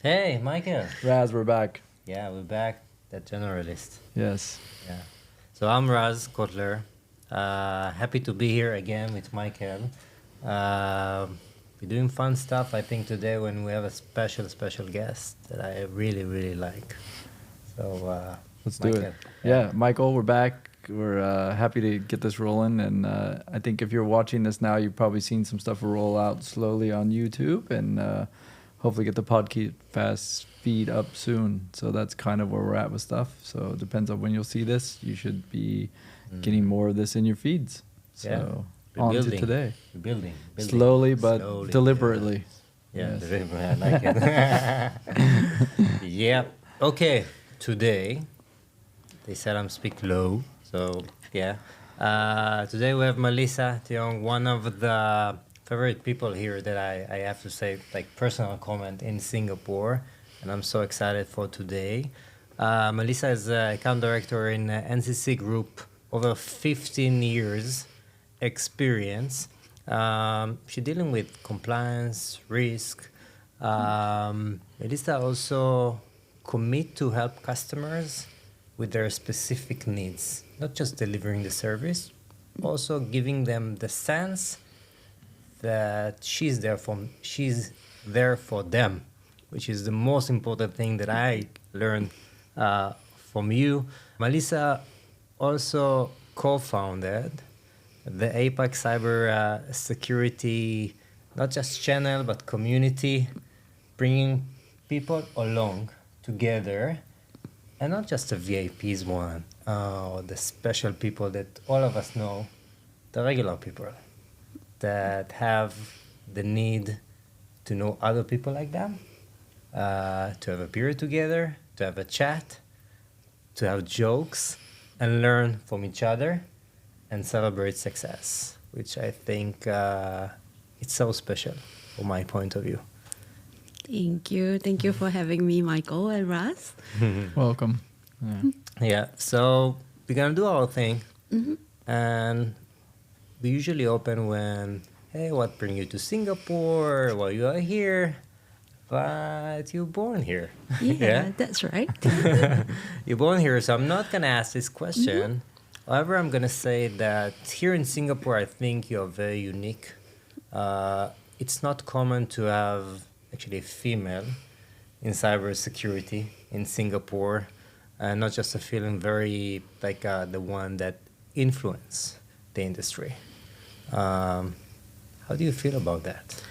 Hey, Michael. Raz, we're back. Yeah, we're back. The Generalist. Yes. Yeah. So I'm Razko Kotler. Happy to be here again with Michael. We're doing fun stuff, I think, today when we have a special guest that I really, really like. So, Let's do Michael. it. Yeah, Michael, we're back. We're happy to get this rolling. And I think if you're watching this now, you've probably seen some stuff roll out slowly on YouTube and hopefully get the podcast feed up soon. So that's kind of where we're at with stuff. So it depends on when you'll see this. You should be getting more of this in your feeds. So on to today. We're building. Slowly, but deliberately. Yeah, Yes. deliberately. I like it. Yeah. Okay. Today, they said I'm speak low. So, yeah. Today we have Melissa Tiong, one of the favorite people here that I have to say, like, personal comment in Singapore. And I'm so excited for today. Melissa is account director in NCC Group, over 15 years experience. She's dealing with compliance, risk. Melissa also commit to help customers with their specific needs, not just delivering the service, also giving them the sense that she's there for them, which is the most important thing that I learned from you. Melissa also co-founded the APAC Cyber Security, not just channel, but community, bringing people along together, and not just the VIPs one, or the special people that all of us know, the regular people that have the need to know other people like them, to have a beer together, to have a chat, to have jokes, and learn from each other, and celebrate success, which I think it's so special from my point of view. Thank you. Thank you for having me, Michael and Raz. Welcome. Yeah. Yeah, so we're gonna do our thing, and we usually open when, hey, what bring you to Singapore? Well, you are here, but you're born here. Yeah, that's right. You're born here, so I'm not gonna ask this question. However, I'm gonna say that here in Singapore, I think you're very unique. It's not common to have actually a female in cybersecurity in Singapore, and not just a feeling very like the one that influence the industry. How do you feel about that?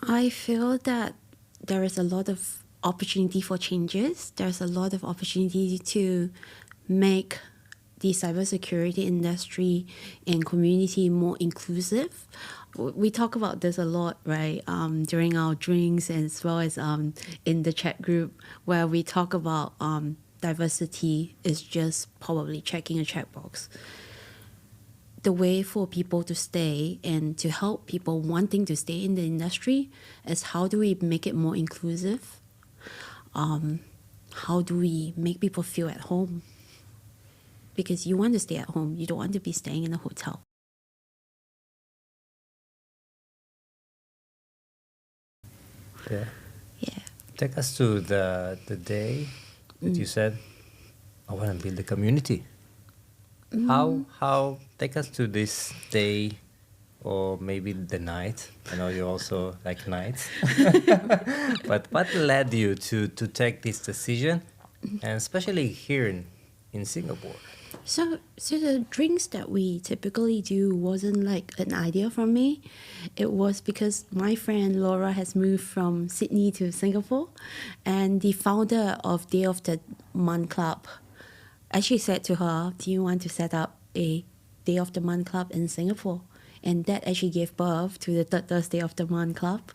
I feel that there is a lot of opportunity for changes. There's a lot of opportunity to make the cybersecurity industry and community more inclusive. We talk about this a lot, right? During our drinks, as well as in the chat group, where we talk about diversity is just probably checking a checkbox. The way for people to stay and to help people wanting to stay in the industry is how do we make it more inclusive? How do we make people feel at home? Because you want to stay at home, you don't want to be staying in a hotel. Yeah. Yeah. Take us to the day that you said, I want to build a community. How take us to this day, or maybe the night. I know you also like nights. But what led you to take this decision, and especially here in Singapore? So the drinks that we typically do wasn't like an idea from me. It was because my friend Laura has moved from Sydney to Singapore, and the founder of Day of the Month Club actually said to her, do you want to set up a Day of the Month Club in Singapore? And that actually gave birth to the Third Thursday of the Month Club.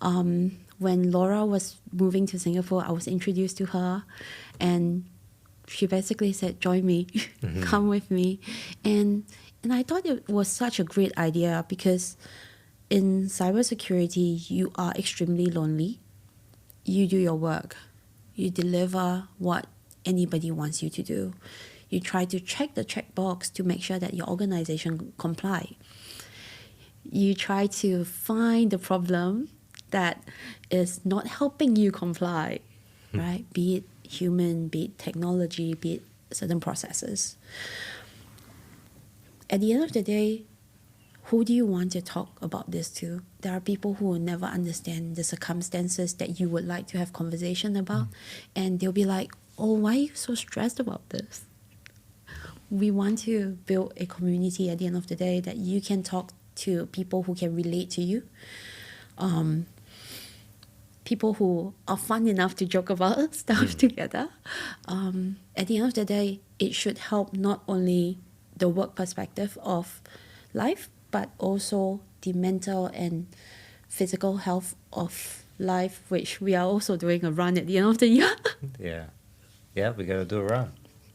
When Laura was moving to Singapore, I was introduced to her, and she basically said, join me, come with me. And I thought it was such a great idea because in cybersecurity, you are extremely lonely. You do your work. You deliver what anybody wants you to do. You try to check the checkbox to make sure that your organization comply. You try to find the problem that is not helping you comply, right? Be it human, be it technology, be it certain processes. At the end of the day, who do you want to talk about this to? There are people who will never understand the circumstances that you would like to have conversation about. And they'll be like, oh, why are you so stressed about this? We want to build a community at the end of the day that you can talk to people who can relate to you. People who are fun enough to joke about stuff together. At the end of the day, it should help not only the work perspective of life, but also the mental and physical health of life, which we are also doing a run at the end of the year. Yeah, we gotta do a run.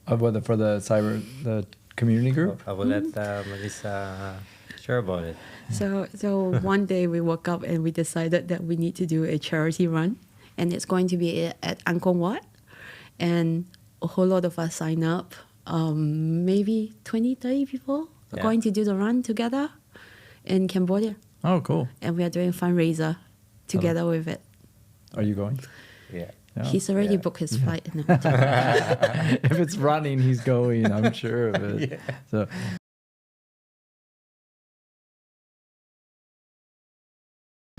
For the community group? I will let Melissa share about it. So one day we woke up and we decided that we need to do a charity run, and it's going to be at Angkor Wat, and a whole lot of us sign up. Maybe 20, 30 people are going to do the run together in Cambodia. Oh, cool. And we are doing a fundraiser together with it. Are you going? Yeah. Yeah. He's already booked his flight. And everything. If it's running, he's going. I'm sure of it. Yeah. So,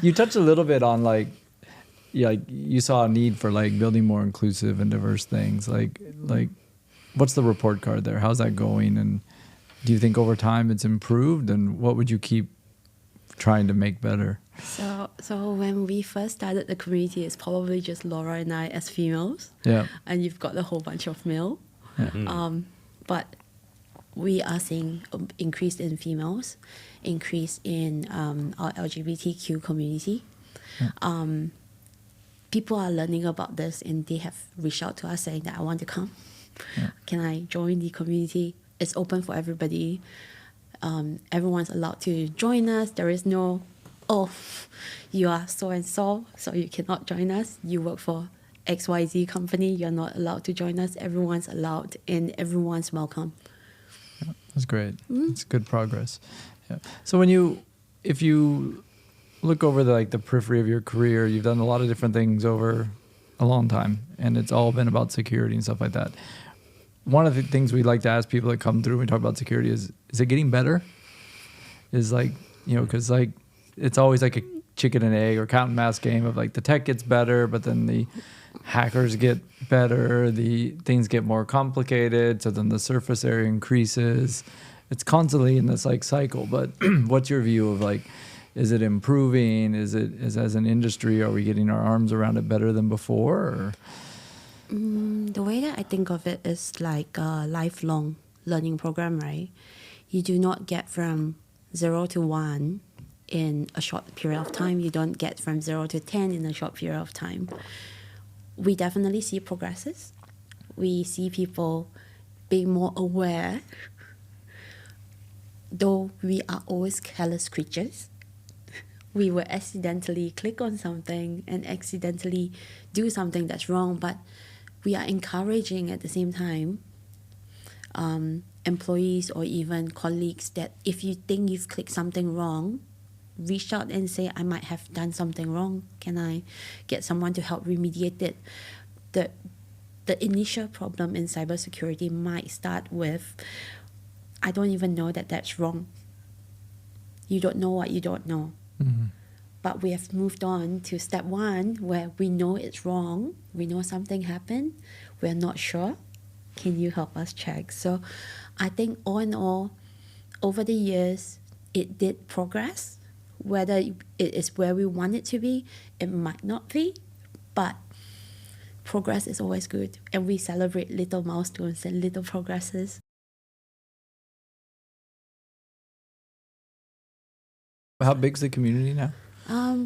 you touched a little bit on like you saw a need for like building more inclusive and diverse things. Like what's the report card there? How's that going? And do you think over time it's improved? And what would you keep trying to make better? So when we first started the community, it's probably just Laura and I as females. Yeah. And you've got a whole bunch of male. Yeah. But we are seeing increase in females, increase in our LGBTQ community. Yeah. People are learning about this, and they have reached out to us saying that I want to come. Yeah. Can I join the community? It's open for everybody. Everyone's allowed to join us. There is no, oh, you are so and so, so you cannot join us. You work for XYZ company, you're not allowed to join us. Everyone's allowed, and everyone's welcome. Yeah, that's great. It's good progress. Yeah. So if you look over the periphery of your career, you've done a lot of different things over a long time, and it's all been about security and stuff like that. One of the things we like to ask people that come through and talk about security is it getting better? Is because it's always like a chicken and egg or cat and mouse game of like the tech gets better, but then the hackers get better, the things get more complicated, so then the surface area increases. It's constantly in this like cycle. But what's your view of like, is it improving? Is as an industry, are we getting our arms around it better than before? Or? The way that I think of it is like a lifelong learning program, right? You do not get from 0 to 1 in a short period of time. You don't get from 0 to 10 in a short period of time. We definitely see progresses. We see people being more aware, though we are always careless creatures. We will accidentally click on something and accidentally do something that's wrong, but we are encouraging at the same time employees or even colleagues that if you think you've clicked something wrong, reach out and say, I might have done something wrong. Can I get someone to help remediate it? The initial problem in cybersecurity might start with, I don't even know that that's wrong. You don't know what you don't know. Mm-hmm. But we have moved on to step 1 where we know it's wrong. We know something happened. We're not sure. Can you help us check? So I think all in all, over the years, it did progress. Whether it is where we want it to be, it might not be. But progress is always good. And we celebrate little milestones and little progresses. How big's the community now?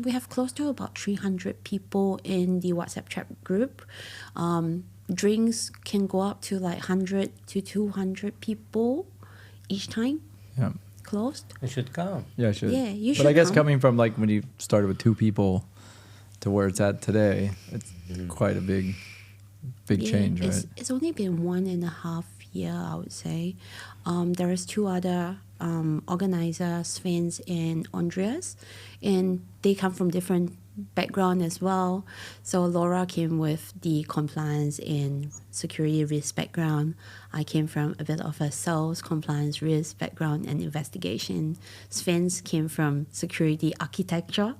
We have close to about 300 people in the WhatsApp chat group. Drinks can go up to like 100 to 200 people each time. Yeah. Closed. You should come. Yeah, I should. Yeah, you should. But I guess come. coming from like when you started with 2 people to where it's at today, it's quite a big change, right? It's only been 1.5 years, I would say. There is 2 other organizers, Vince and Andreas, and they come from different background as well. So Laura came with the compliance and security risk background. I came from a bit of a sales, compliance, risk background and investigation. Sven came from security architecture.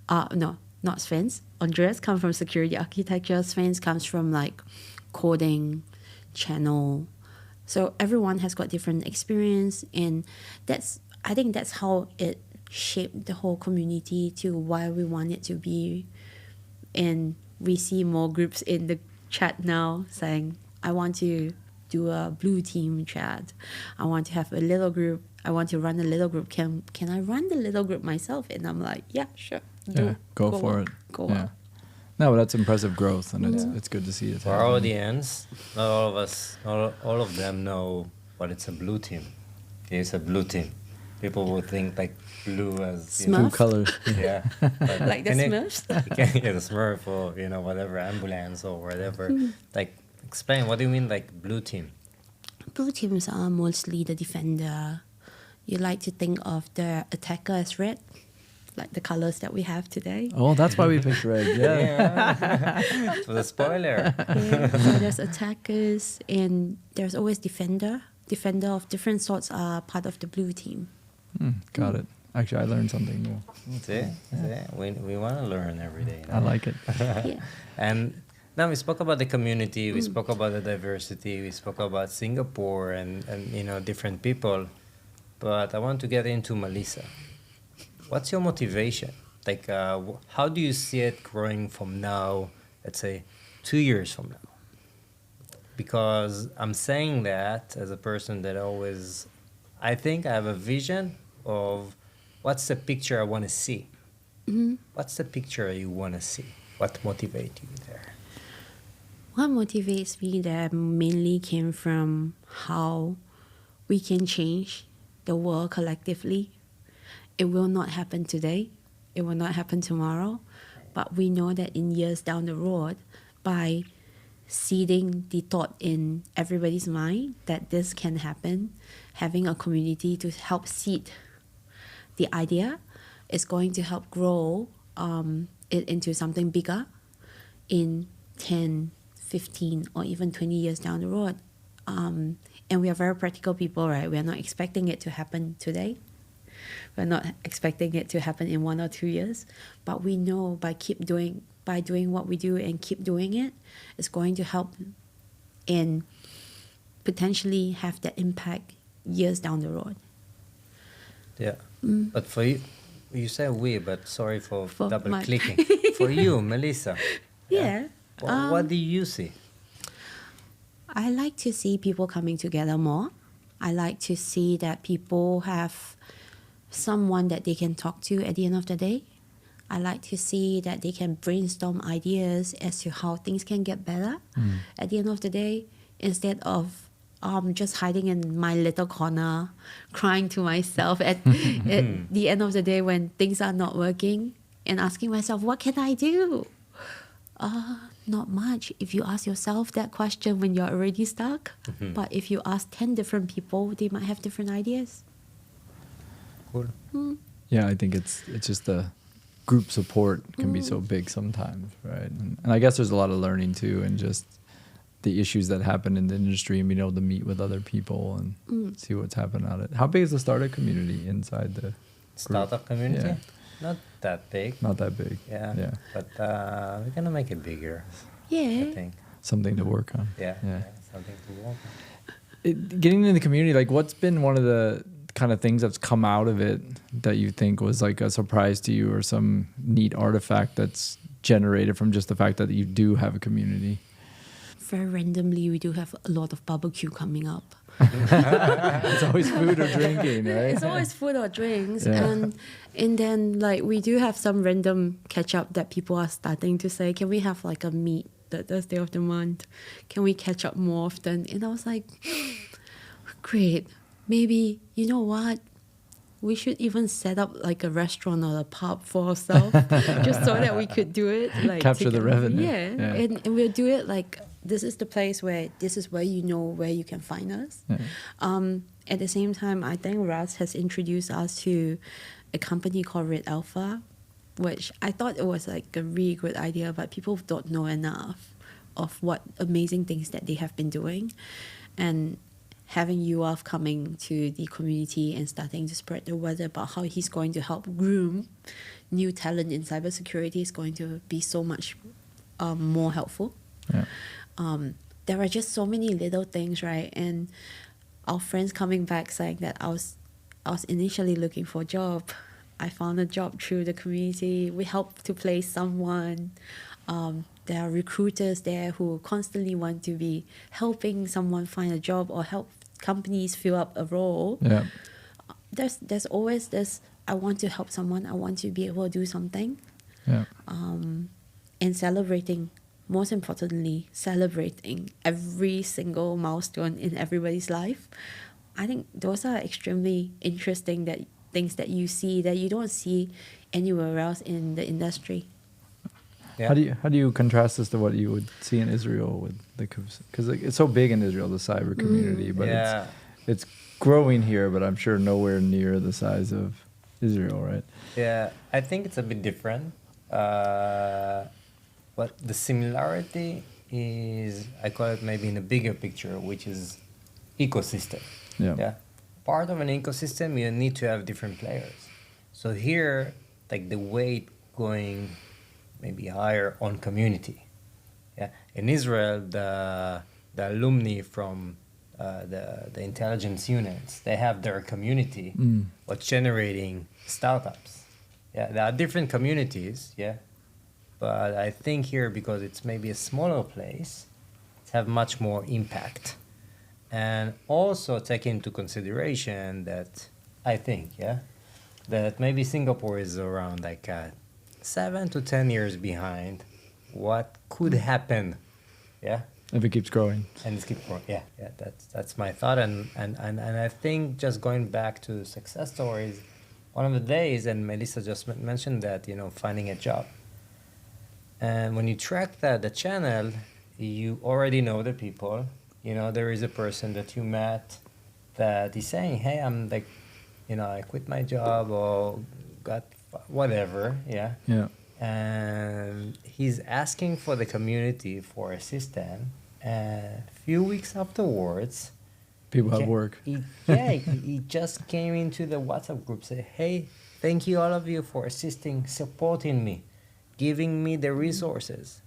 No, not Sven. Andreas comes from security architecture. Sven comes from like coding, channel. So everyone has got different experience, and I think that's how it shaped the whole community to why we want it to be. And we see more groups in the chat now saying, I want to do a blue team chat. I want to have a little group. I want to run a little group. Can I run the little group myself? And I'm like, yeah, sure. Go for it. Go yeah. on. No, but that's impressive growth, and it's good to see it. For our audience, not all of us, all of them know what it's a blue team. It's a blue team. People will think like blue as Blue color. Yeah, but Like the Smurfs? Yeah, the Smurf or whatever ambulance or whatever. Like, explain, what do you mean like blue team? Blue teams are mostly the defender. You like to think of the attacker as red, like the colors that we have today. Oh, that's why we picked red. Yeah. For the spoiler. Yeah, so there's attackers and there's always defender. Defender of different sorts are part of the blue team. Got it. Actually, I learned something new. See? We want to learn every day. I like it. Yeah. And now we spoke about the community, we spoke about the diversity, we spoke about Singapore and different people. But I want to get into Melissa. What's your motivation? Like, how do you see it growing from now, let's say, 2 years from now? Because I'm saying that as a person that always, I think I have a vision of what's the picture I want to see. What's the picture you want to see? What motivates you there? What motivates me there mainly came from how we can change the world collectively. It will not happen today. It will not happen tomorrow. But we know that in years down the road, by seeding the thought in everybody's mind that this can happen, having a community to help seed the idea is going to help grow it into something bigger in 10, 15, or even 20 years down the road. And we are very practical people, right? We are not expecting it to happen today. We're not expecting it to happen in 1 or 2 years. But we know by doing what we do and keep doing it, it's going to help and potentially have that impact years down the road. Yeah. But for you, you say we, but sorry for double my- clicking. For you, Melissa. Yeah. What do you see? I like to see people coming together more. I like to see that people have someone that they can talk to at the end of the day. I like to see that they can brainstorm ideas as to how things can get better at the end of the day, instead of just hiding in my little corner, crying to myself at the end of the day when things are not working and asking myself, what can I do? Not much. If you ask yourself that question when you're already stuck, but if you ask 10 different people, they might have different ideas. Cool. Yeah, I think it's just the group support can be so big sometimes, right? And I guess there's a lot of learning too, and just the issues that happen in the industry and being able to meet with other people and see what's happening out it. How big is the startup community inside the Startup community? Yeah. Not that big. Not that big. Yeah. Yeah. But we're going to make it bigger, I Yeah. think. Something to work on. Yeah. Yeah. Something to work on. Getting in the community, like what's been one of the kind of things that's come out of it that you think was like a surprise to you, or some neat artifact that's generated from just the fact that you do have a community? Very randomly, we do have a lot of barbecue coming up. It's always food or drinking, right? It's always food or drinks. Yeah. And then like we do have some random catch up that people are starting to say, can we have like a meet the Thursday of the month? Can we catch up more often? And I was like, great. Maybe, you know what? We should even set up like a restaurant or a pub for ourselves just so that we could do it. Like Capture the together. revenue. Yeah. Yeah. And we'll do it like, this is the place where, this is where you know where you can find us. Yeah. At the same time, I think Raz has introduced us to a company called Red Alpha. which I thought it was like a really good idea, but people don't know enough of what amazing things that they have been doing. And having Yuaf coming to the community and starting to spread the word about how he's going to help groom new talent in cybersecurity is going to be so much more helpful. Yeah. There are just so many little things, right? And our friends coming back saying that I was initially looking for a job. I found a job through the community. We helped to place someone. There are recruiters there who constantly want to be helping someone find a job or help companies fill up a role. Yeah. There's always this, I want to help someone. I want to be able to do something. Yeah. And celebrating, most importantly, celebrating every single milestone in everybody's life. I think those are extremely interesting things that you see that you don't see anywhere else in the industry. Yeah. How do you contrast this to what you would see in Israel with the, because it's so big in Israel, the cyber community, but Yeah. it's growing here, but I'm sure nowhere near the size of Israel, right? Yeah, I think it's a bit different. But the similarity is, I call it maybe in a bigger picture, which is ecosystem. Yeah. Part of an ecosystem, you need to have different players. So here, like the weight going maybe higher on community. Yeah. In Israel, the alumni from the intelligence units, they have their community, what's generating startups. Yeah, there are different communities, yeah. But I think here, because it's maybe a smaller place, it's have much more impact. And also take into consideration that, I think, yeah, that maybe Singapore is around like 7 to 10 years behind what could happen, yeah. If it keeps growing. And it's keep growing. Yeah, that's my thought. And I think just going back to success stories, one of the days, and Melissa just mentioned that, finding a job. And when you track the channel, you already know the people. There is a person that you met that is saying, hey, I'm like, I quit my job or got whatever, yeah. Yeah. And he's asking for the community for assistance. And a few weeks afterwards, People have work. he just came into the WhatsApp group, say, hey, thank you all of you for assisting, supporting me, giving me the resources.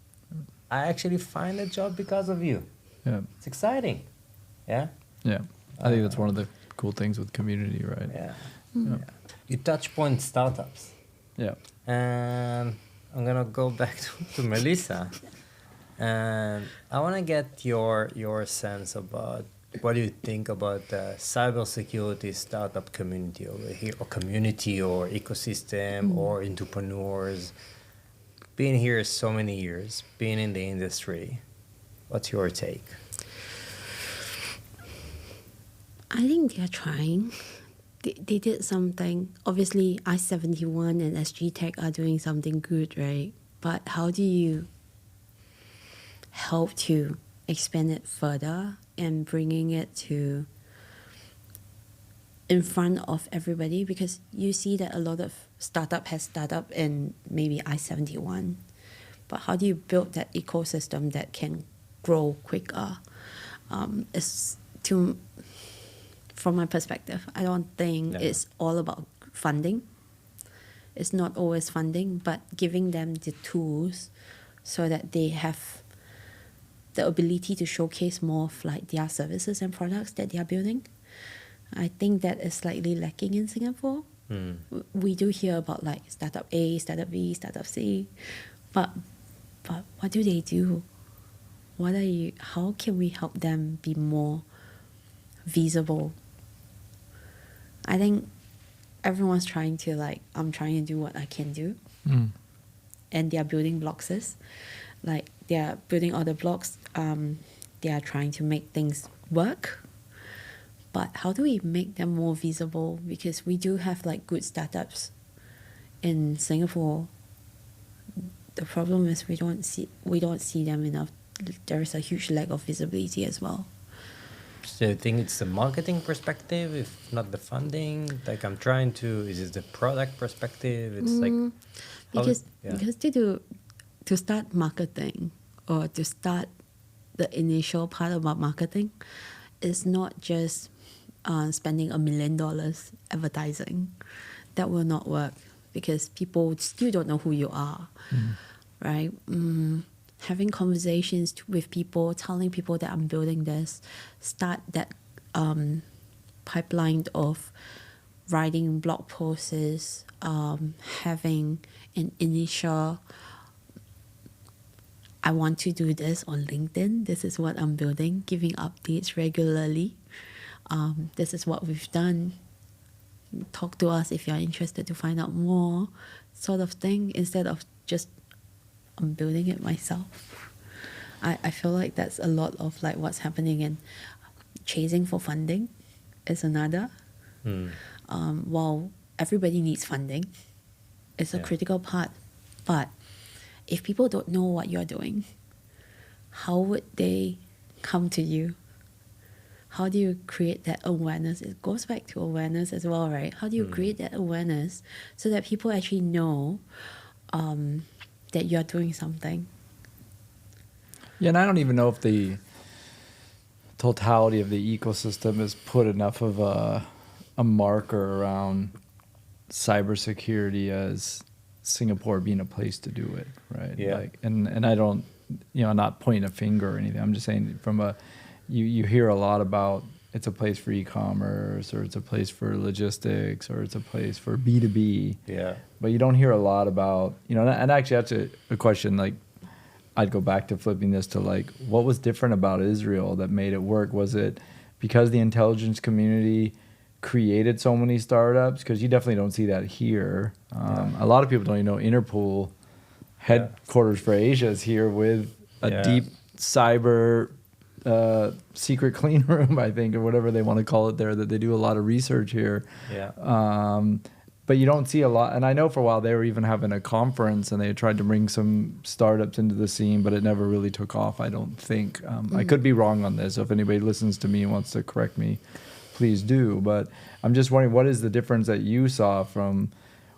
I actually find a job because of you. Yeah. It's exciting. Yeah? Yeah. I think that's one of the cool things with community, right? Yeah. Yeah. You touch point startups. Yeah. And I'm going to go back to Melissa. And I want to get your sense about what do you think about the cybersecurity startup community over here, or community or ecosystem or entrepreneurs. Being here so many years, being in the industry, what's your take? I think they're trying. They did something. Obviously, I-71 and SG Tech are doing something good, right? But how do you help to expand it further and bringing it to in front of everybody? Because you see that a lot of startup has startup in maybe I-71. But how do you build that ecosystem that can grow quicker? From my perspective, I don't think it's all about funding. It's not always funding, but giving them the tools so that they have the ability to showcase more of like their services and products that they are building. I think that is slightly lacking in Singapore. We do hear about like startup A, startup B, startup C, but what do they do? How can we help them be more visible? I think everyone's trying to I'm trying to do what I can do. And they are building blocks. Like they are building all the blocks. They are trying to make things work. But how do we make them more visible? Because we do have like good startups in Singapore. The problem is we don't see them enough. There is a huge lack of visibility as well. So you think it's the marketing perspective, if not the funding? Like is it the product perspective? It's like, Because yeah. because to start marketing or to start the initial part about marketing is not just spending $1 million advertising. That will not work because people still don't know who you are, right? Having conversations with people, telling people that I'm building this, start that pipeline of writing blog posts, having an initial, I want to do this on LinkedIn. This is what I'm building, giving updates regularly. This is what we've done. Talk to us if you're interested to find out more, sort of thing, instead of just I'm building it myself. I feel like that's a lot of like what's happening, and chasing for funding is another. While everybody needs funding, it's a critical part. But if people don't know what you're doing, how would they come to you? How do you create that awareness? It goes back to awareness as well, right? How do you create that awareness so that people actually know that you're doing something? Yeah, and I don't even know if the totality of the ecosystem has put enough of a marker around cybersecurity as Singapore being a place to do it, right? Yeah. Like, and I don't, not pointing a finger or anything. I'm just saying from you hear a lot about it's a place for e-commerce, or it's a place for logistics, or it's a place for B2B. Yeah. But you don't hear a lot about, and actually that's a question, like, I'd go back to flipping this to like, what was different about Israel that made it work? Was it because the intelligence community created so many startups? Because you definitely don't see that here. A lot of people don't even know Interpol headquarters for Asia is here with a deep cyber secret clean room, I think, or whatever they want to call it there, that they do a lot of research here. But you don't see a lot. And I know for a while they were even having a conference and they tried to bring some startups into the scene, but it never really took off, I don't think. I could be wrong on this. So if anybody listens to me and wants to correct me, please do. But I'm just wondering, what is the difference that you saw from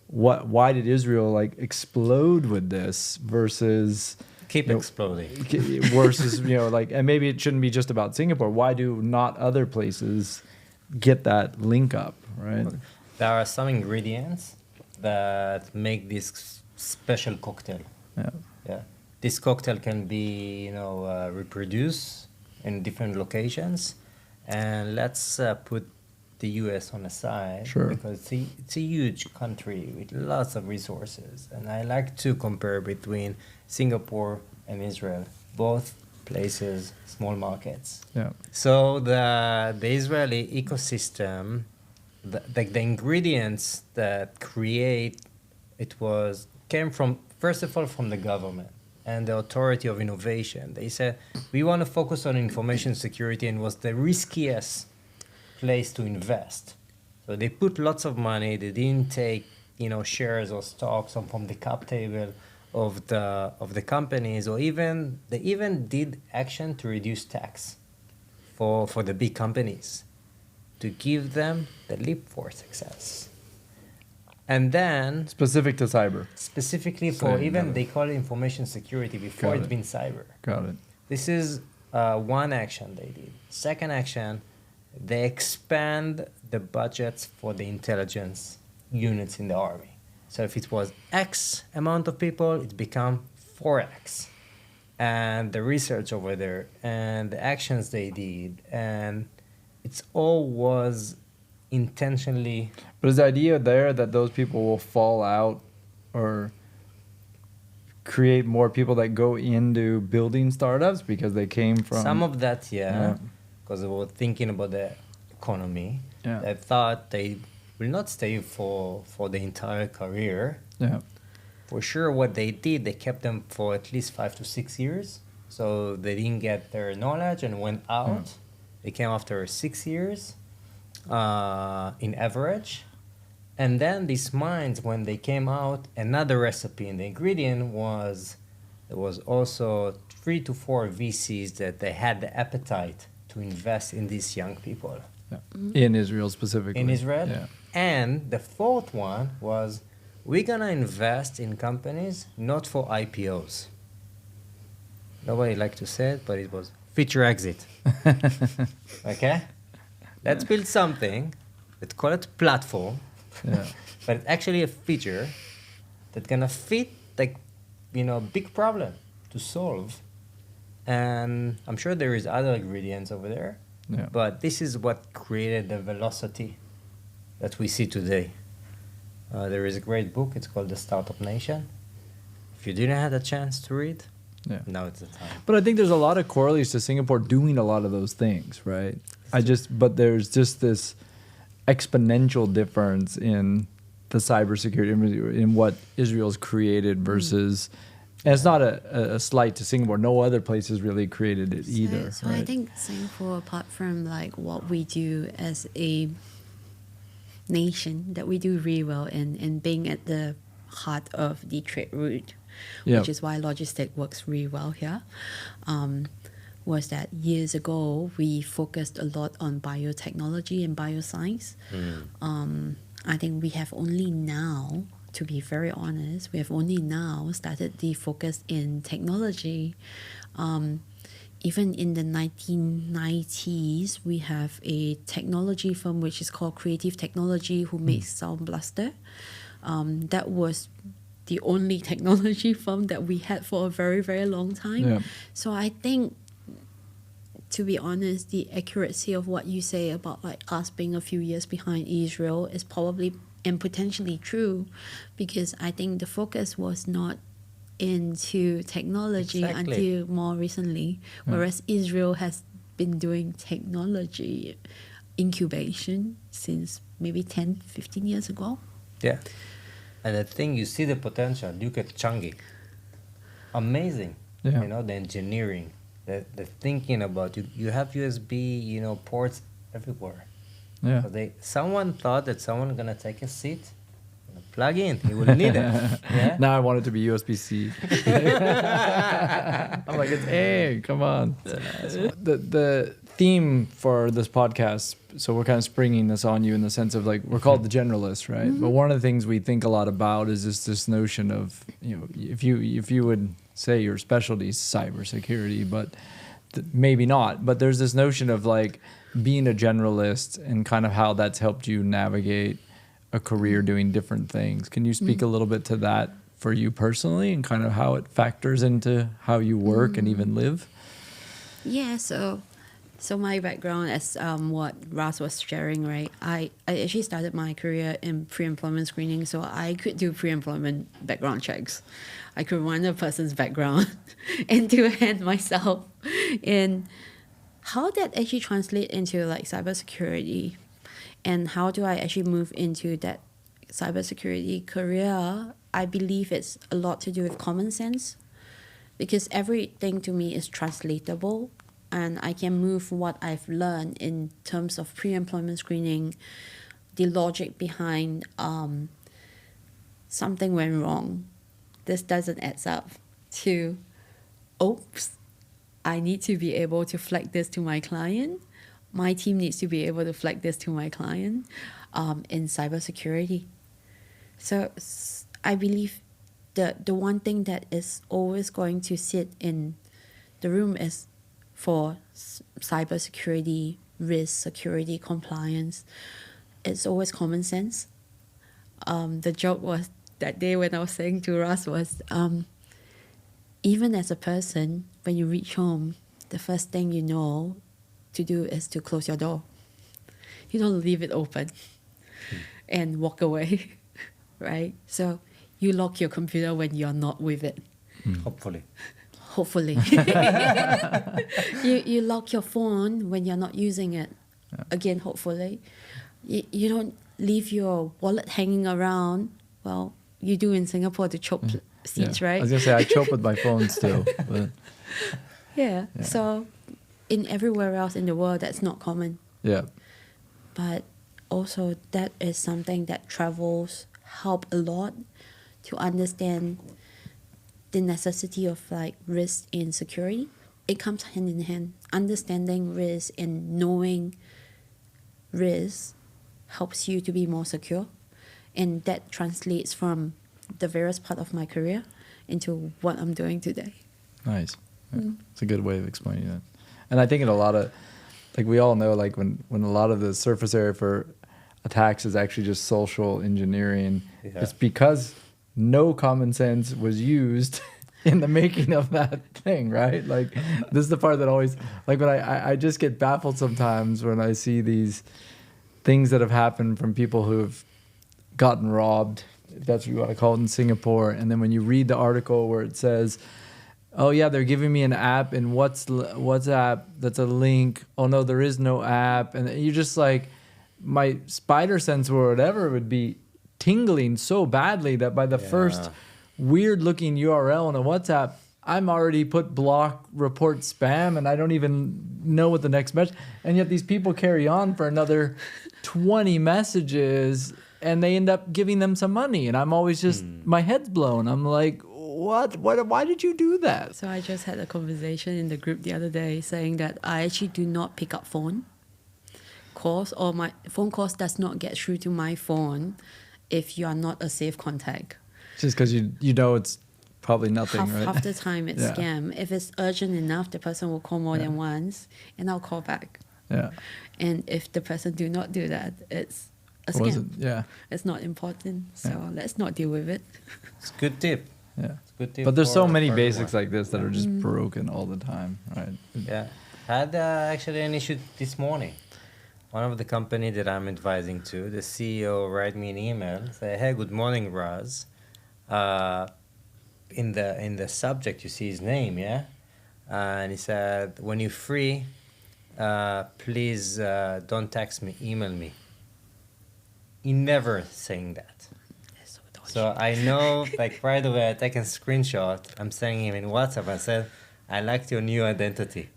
why did Israel like explode with this versus Keep exploding. versus, and maybe it shouldn't be just about Singapore. Why do not other places get that link up, right? There are some ingredients that make this special cocktail. Yeah. This cocktail can be, reproduced in different locations. And let's put the US on the side. Sure. Because it's a huge country with lots of resources. And I like to compare between Singapore and Israel. Both places, small markets. Yeah. So the Israeli ecosystem, the ingredients that create came from, first of all, from the government and the authority of innovation. They said, we want to focus on information security, and was the riskiest place to invest. So they put lots of money. They didn't take, shares or stocks from the cap table of the companies, or they even did action to reduce tax for the big companies, to give them the leap for success. And then Specific to cyber. specifically for they call it information security before it's been cyber. Got it. This is one action they did. Second action, they expand the budgets for the intelligence units in the army. So if it was X amount of people, it's become 4X. And the research over there and the actions they did, and it's all was intentionally. But is the idea there that those people will fall out or create more people that go into building startups because they came from... Some of that, because they were thinking about the economy. Yeah. They thought they will not stay for the entire career. Yeah. For sure, what they did, they kept them for at least 5 to 6 years. So they didn't get their knowledge and went out. They came after 6 years in average. And then these minds, when they came out, another recipe and the ingredient was, there was also 3 to 4 VCs that they had the appetite to invest in these young people. Yeah. In Israel specifically. In Israel. Yeah. And the fourth one was we're gonna invest in companies not for IPOs. Nobody liked to say it, but it was feature exit. Okay? Let's build something, let's call it platform, Yeah. but it's actually a feature that's gonna fit like, big problem to solve. And I'm sure there is other ingredients over there, Yeah. but this is what created the velocity that we see today. There is a great book, it's called The Startup Nation. If you didn't have a chance to read, Yeah. now it's the time. But I think there's a lot of correlates to Singapore doing a lot of those things, right? But there's just this exponential difference in the cybersecurity, in what Israel's created versus, and it's not a slight to Singapore. No other place has really created it either. So right? I think Singapore, apart from like what we do as a nation that we do really well in being at the heart of the trade route, Yeah. which is why logistics works really well here, was that years ago we focused a lot on biotechnology and bioscience. I think we have only now, to be very honest, we have only now started the focus in technology. Even in the 1990s, we have a technology firm which is called Creative Technology who makes Sound Blaster. That was the only technology firm that we had for a very, very long time. Yeah. So I think, to be honest, the accuracy of what you say about like us being a few years behind Israel is probably and potentially true, because I think the focus was not into technology Exactly. until more recently, whereas Israel has been doing technology incubation since maybe 10, 15 years ago. Yeah. And I think you see the potential. Look at Changi. Amazing. Yeah. The engineering, the thinking about you have USB, ports everywhere. Yeah. So someone thought that someone gonna take a seat, plug in. He will need it. Yeah. Now I want it to be USB-C. I'm like, it's A, come on. The theme for this podcast, so we're kind of springing this on you in the sense of like, we're called the Generalists, right? But one of the things we think a lot about is just this notion of, if you would say your specialty is cybersecurity, but maybe not. But there's this notion of like being a generalist and kind of how that's helped you navigate a career doing different things. Can you speak a little bit to that for you personally and kind of how it factors into how you work and even live? Yeah, so my background, as what Ras was sharing, right? I actually started my career in pre-employment screening, so I could do pre-employment background checks. I could run a person's background end to hand myself. And how that actually translate into like cybersecurity, and how do I actually move into that cybersecurity career? I believe it's a lot to do with common sense, because everything to me is translatable, and I can move what I've learned in terms of pre-employment screening, the logic behind something went wrong, this doesn't add up, to, oops, I need to be able to flag this to my client. My team needs to be able to flag this to my client in cybersecurity. So I believe the one thing that is always going to sit in the room is for cybersecurity, risk, security, compliance. It's always common sense. The joke was that day when I was saying to Ras was, even as a person, when you reach home, the first thing you know to do is to close your door. You don't leave it open and walk away, right? So you lock your computer when you're not with it. Hopefully. You lock your phone when you're not using it. Again, hopefully. You don't leave your wallet hanging around. Well, you do in Singapore to chope seats, right? I was going to say, I choke with my phone still. But Yeah. So in everywhere else in the world, that's not common. yeah. But also that is something that travels help a lot to understand the necessity of like risk in security. It comes hand in hand. Understanding risk and knowing risk helps you to be more secure. And that translates from the various part of my career into what I'm doing today. Nice. Yeah. It's a good way of explaining that. And I think in a lot of, like we all know, like when a lot of the surface area for attacks is actually just social engineering, it's because no common sense was used in the making of that thing, right? Like this is the part that always, like when I just get baffled sometimes when I see these things that have happened from people who have gotten robbed, if that's what you want to call it, in Singapore. And then when you read the article where it says, oh yeah, they're giving me an app in WhatsApp that's a link. Oh no, there is no app. And you're just like, my spider sense or whatever would be tingling so badly that by the first weird looking URL on a WhatsApp, I'm already put block, report spam, and I don't even know what the next message. And yet these people carry on for another 20 messages and they end up giving them some money. And I'm always just, my head's blown. I'm like, what? Why did you do that? So I just had a conversation in the group the other day saying that I actually do not pick up phone calls, or my phone calls does not get through to my phone if you are not a safe contact. Just because you know it's probably nothing, right? Half the time it's scam. If it's urgent enough, the person will call more than once, and I'll call back. Yeah. And if the person do not do that, it's a scam. It's not important, so let's not deal with it. It's a good tip. Yeah. It's a good tip. But there's so many for basics everyone. like this that are just broken all the time, right? Yeah. Had actually an issue this morning. One of the company that I'm advising to, the CEO write me an email, say, hey, good morning, Raz. In the subject, you see his name, yeah? And he said, when you're free, please don't text me, email me. He never saying that. So I know, like right away, I take a screenshot. I'm sending him in WhatsApp. I said, I liked your new identity.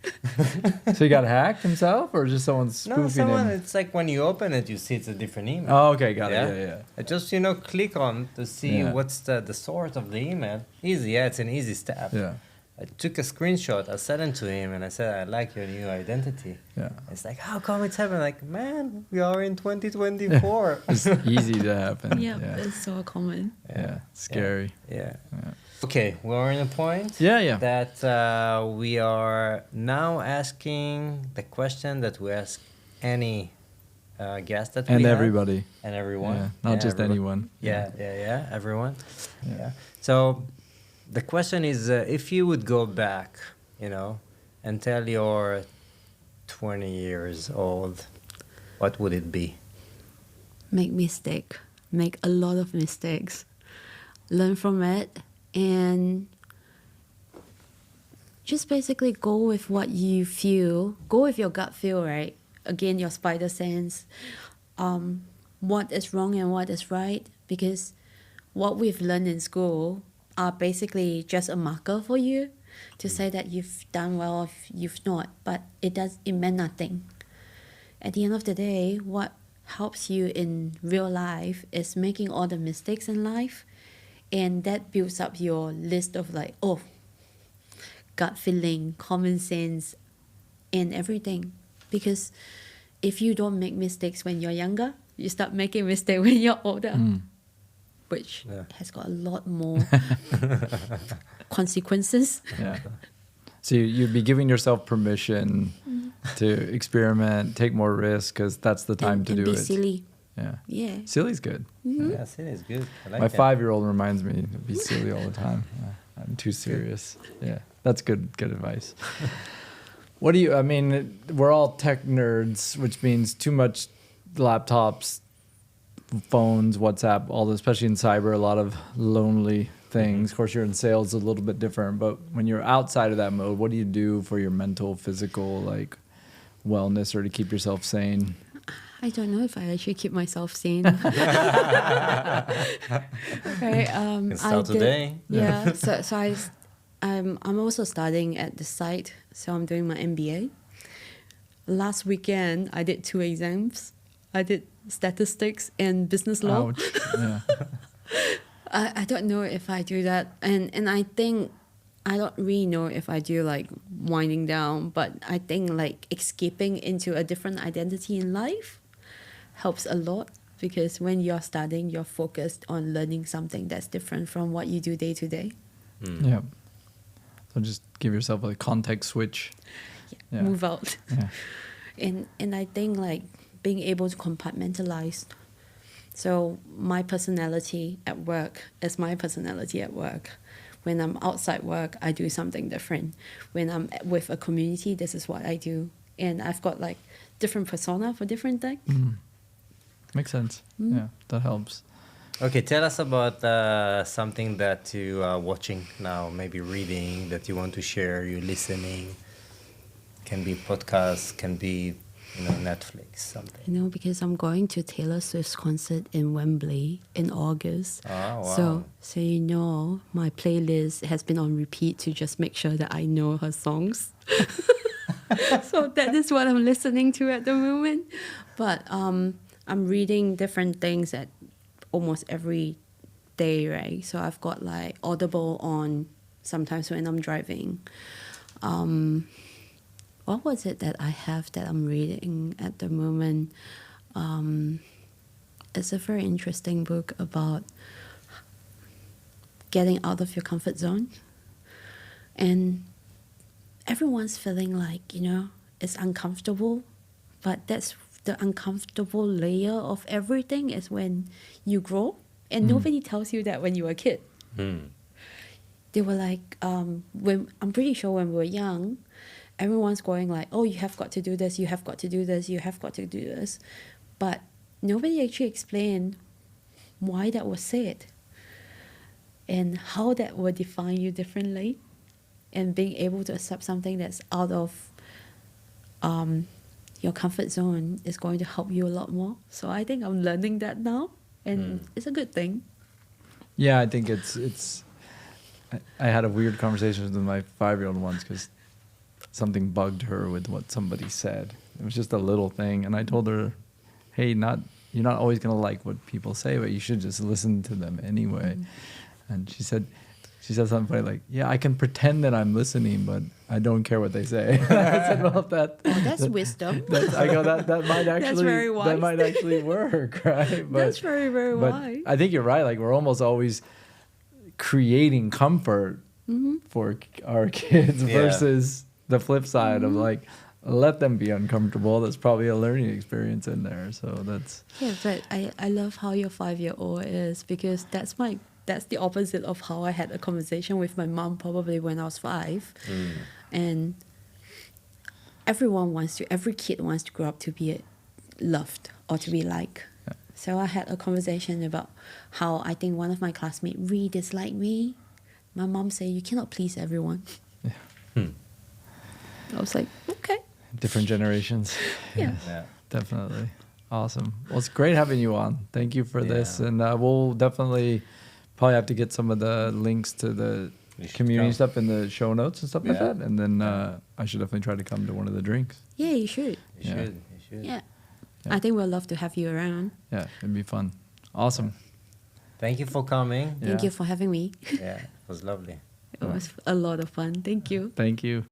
So he got hacked himself, or just someone spoofing him? It's like when you open it, you see it's a different email. Oh, okay, got it. Yeah. I just, click on to see what's the source of the email. Easy, it's an easy step. Yeah. I took a screenshot, I sent it to him, and I said, I like your new identity. Yeah. It's like, how come it's happening? Like, man, we are in 2024. It's easy to happen. Yeah, it's so common. Yeah, scary. Yeah. Okay, we're in a point that we are now asking the question that we ask any guest that we have. And everybody. And everyone. Yeah, not just anyone. Everyone. Yeah. So the question is, if you would go back, and tell your 20 years old, what would it be? Make a lot of mistakes, learn from it, and just basically go with what you feel. Go with your gut feel, right? Again, your spider sense. What is wrong and what is right, because what we've learned in school are basically just a marker for you to say that you've done well or you've not, but it meant nothing. At the end of the day, what helps you in real life is making all the mistakes in life, and that builds up your list of gut feeling, common sense, and everything. Because if you don't make mistakes when you're younger, you start making mistakes when you're older. Which has got a lot more consequences. Yeah. So you'd be giving yourself permission to experiment, take more risks, because that's the time to do it. And be silly. Yeah. Silly's good. Yeah, silly is good. I like My that. 5-year-old reminds me to be silly all the time. I'm too serious. Yeah, that's good advice. What do you, we're all tech nerds, which means too much laptops, phones, WhatsApp, all this, especially in cyber, a lot of lonely things. Of course, you're in sales, a little bit different, but when you're outside of that mode, what do you do for your mental, physical, wellness, or to keep yourself sane? I don't know if I actually keep myself sane. Start today. Yeah. So I'm also studying at the site, so I'm doing my MBA. Last weekend, I did 2 exams. I did statistics and business law. Ouch. Yeah. I don't know if I do that, and I think I don't really know if I do winding down, but I think escaping into a different identity in life helps a lot. because when you're studying, you're focused on learning something that's different from what you do day to day. Yeah. So just give yourself a context switch. Yeah. Move out. Yeah. And I think like being able to compartmentalize. So my personality at work is my personality at work. When I'm outside work, I do something different. When I'm with a community, this is what I do. And I've got like different persona for different things. Makes sense. Yeah, that helps. Okay, tell us about something that you are watching now, maybe reading, that you want to share, you're listening. Can be podcasts, can be, Netflix, something. Because I'm going to Taylor Swift's concert in Wembley in August. Oh, wow. So my playlist has been on repeat to just make sure that I know her songs. So that is what I'm listening to at the moment. But I'm reading different things at almost every day, right? So I've got like Audible on sometimes when I'm driving. What was it that I have that I'm reading at the moment? It's a very interesting book about getting out of your comfort zone. And everyone's feeling like, it's uncomfortable, but that's the uncomfortable layer of everything is when you grow. And nobody tells you that when you were a kid. They were like, I'm pretty sure when we were young, everyone's going like, oh, you have got to do this, you have got to do this, you have got to do this. But nobody actually explained why that was said and how that will define you differently. And being able to accept something that's out of your comfort zone is going to help you a lot more. So I think I'm learning that now, and it's a good thing. Yeah, I think it's. I had a weird conversation with my 5-year-old once because something bugged her with what somebody said. It was just a little thing, and I told her, "Hey, you're not always gonna like what people say, but you should just listen to them anyway." And she said something funny like, "Yeah, I can pretend that I'm listening, but I don't care what they say." I said, "Well, that's wisdom." I go that might actually That's very wise. that might actually work, right? But, that's very, very wise. I think you're right. Like we're almost always creating comfort for our kids versus the flip side of like let them be uncomfortable. There's probably a learning experience in there. So that's but I love how your 5-year-old is, because that's the opposite of how I had a conversation with my mom probably when I was 5. And every kid wants to grow up to be loved or to be liked. Yeah. So I had a conversation about how I think one of my classmates really disliked me. My mom said, you cannot please everyone. Yeah. I was like, okay. Different generations. Yeah. Definitely. Awesome. Well, it's great having you on. Thank you for this. And we'll definitely probably have to get some of the links to the community stuff in the show notes and stuff like that. And then I should definitely try to come to one of the drinks. Yeah, you should. You should. Yeah. I think we'd love to have you around. Yeah, it'd be fun. Awesome. Thank you for coming. Thank you for having me. Yeah, it was lovely. It was a lot of fun. Thank you. Thank you.